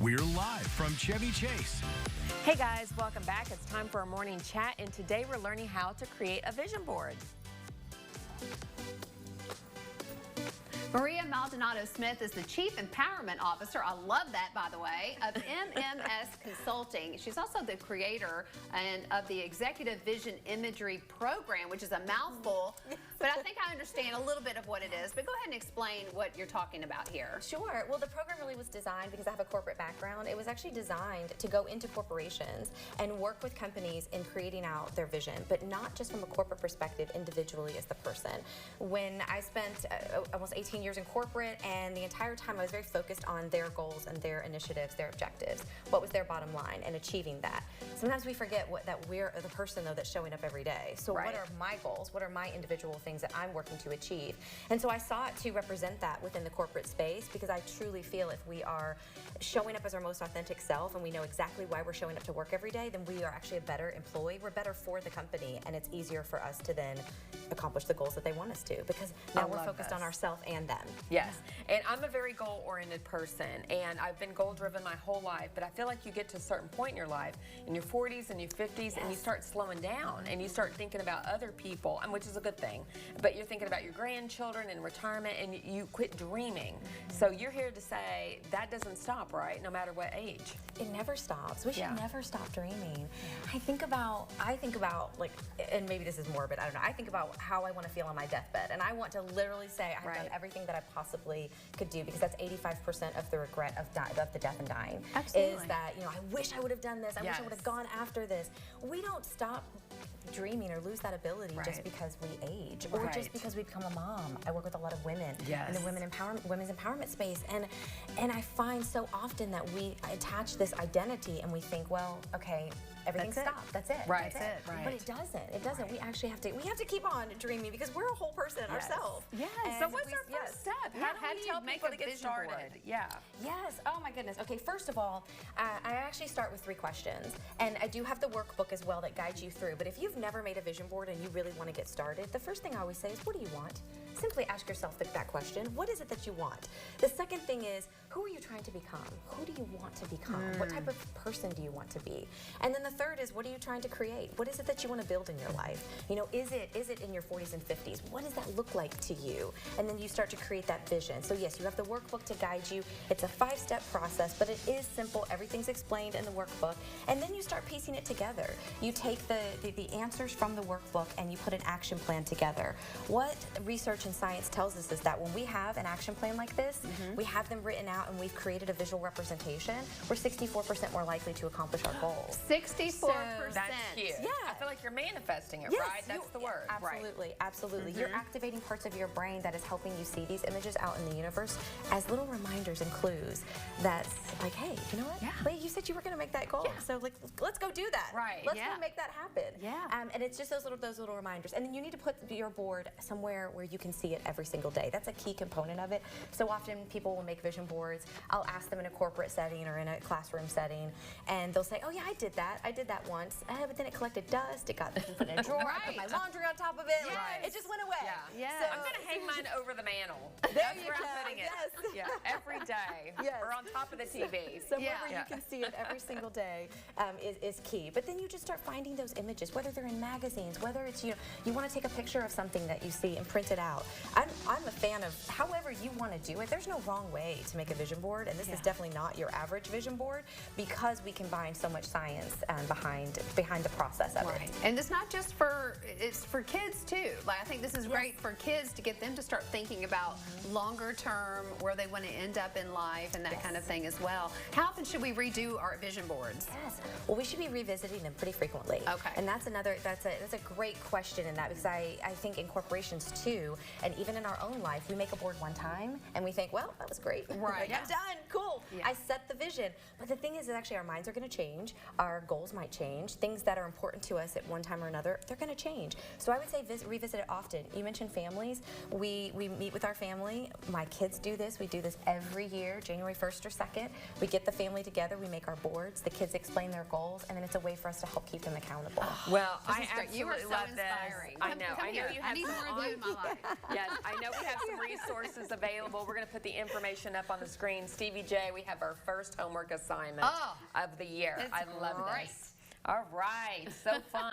We're live from Chevy Chase. Hey guys, welcome back. It's time for our morning chat, and today we're learning how to create a vision board. Maria Maldonado Smith is the Chief Empowerment Officer, I love that by the way, of MMS Consulting. She's also the creator and of the Executive Vision Imagery Program, which is a mouthful, but I think I understand a little bit of what it is. But go ahead and explain what you're talking about here. Sure. Well, the program really was designed because I have a corporate background. It was actually designed to go into corporations and work with companies in creating out their vision, but not just from a corporate perspective, individually as the person. When I spent almost 18 years in corporate, and the entire time I was very focused on their goals and their initiatives, their objectives. What was their bottom line and achieving that. Sometimes we forget that we're the person though that's showing up every day. So what are my goals? What are my individual things that I'm working to achieve? And so I sought to represent that within the corporate space because I truly feel if we are showing up as our most authentic self and we know exactly why we're showing up to work every day, then we are actually a better employee. We're better for the company, and it's easier for us to then accomplish the goals that they want us to, because now we're focused on ourselves and them. Yes, and I'm a very goal-oriented person, and I've been goal-driven my whole life, but I feel like you get to a certain point in your life, in your 40s and your 50s, and you start slowing down, and you start thinking about other people, which is a good thing, but you're thinking about your grandchildren and retirement, and you quit dreaming. So you're here to say that doesn't stop, right, no matter what age? It never stops. We should never stop dreaming. I think about like, and maybe this is morbid, I don't know, I think about how I want to feel on my deathbed, and I want to literally say I've done everything that I possibly could do, because that's 85% of the regret of the death and dying. Absolutely. Is that, you know, I wish I would have done this, I wish I would have gone after this. We don't stop dreaming or lose that ability just because we age or just because we become a mom. I work with a lot of women in the women's empowerment space, and I find so often that we attach this identity and we think, well, okay, everything stopped. That's it. Right. That's it. But it doesn't. It doesn't. We actually have to keep on dreaming, because we're a whole person ourselves. Yes. So what's our first step? How do you tell people to get started? Yes. Oh my goodness. Okay. First of all, I actually start with 3 questions, and I do have the workbook as well that guides you through. But if you've never made a vision board and you really want to get started, the first thing I always say is, what do you want? Simply ask yourself that question. What is it that you want? The second thing is, who are you trying to become? Who do you want to become? What type of person do you want to be? And then the third is, what are you trying to create? What is it that you want to build in your life? You know, is it in your 40s and 50s? What does that look like to you? And then you start to create that vision. So yes, you have the workbook to guide you. It's a 5-step process, but it is simple. Everything's explained in the workbook. And then you start piecing it together. You take the answers from the workbook and you put an action plan together. What research and science tells us is that when we have an action plan like this, we have them written out and we've created a visual representation, we're 64% more likely to accomplish our goals. 64%. That's huge. Yeah. I feel like you're manifesting it, right? That's the word. Absolutely, absolutely. You're activating parts of your brain that is helping you see these images out in the universe as little reminders and clues that's like, hey, you know what? Wait, you said you were going to make that goal. So like, let's go do that. Let's go make that happen. And it's just those little reminders. And then you need to put your board somewhere where you can see it every single day. That's a key component of it. So often people will make vision boards. I'll ask them in a corporate setting or in a classroom setting, and they'll say, oh yeah, I did that once. But then it collected dust. It got put in a drawer. I put my laundry on top of it. It just went away. So I'm going to hang mine over the mantle. There you go. I'm putting it. Every day. Or on top of the TV. Somewhere where you can see it every single day is key. But then you just start finding those images, whether they're in magazines, whether it's you want to take a picture of something that you see and print it out. I'm a fan of however you want to do it. There's no wrong way to make a vision board, and this is definitely not your average vision board, because we combine so much science behind the process of it. And it's not just it's for kids too. Like, I think this is great for kids to get them to start thinking about longer term, where they want to end up in life and that kind of thing as well. How often should we redo our vision boards? Well, we should be revisiting them pretty frequently. And that's a great question in that, because I think in corporations too, and even in our own life, we make a board one time and we think, well, that was great. Like, I'm done. Cool. I set the vision. But the thing is that actually our minds are going to change. Our goals might change. Things that are important to us at one time or another, they're going to change. So I would say revisit it often. You mentioned families. We meet with our family. My kids do this. We do this every year, January 1st or 2nd. We get the family together. We make our boards. The kids explain their goals, and then it's a way for us to help keep them accountable. Well, I absolutely love inspiring. this. I know you have. I need more of you in my life. Yes, I know we have some resources available. We're going to put the information up on the screen. Stevie J, we have our first first homework assignment of the year. It's I love great. this. All right, so fun.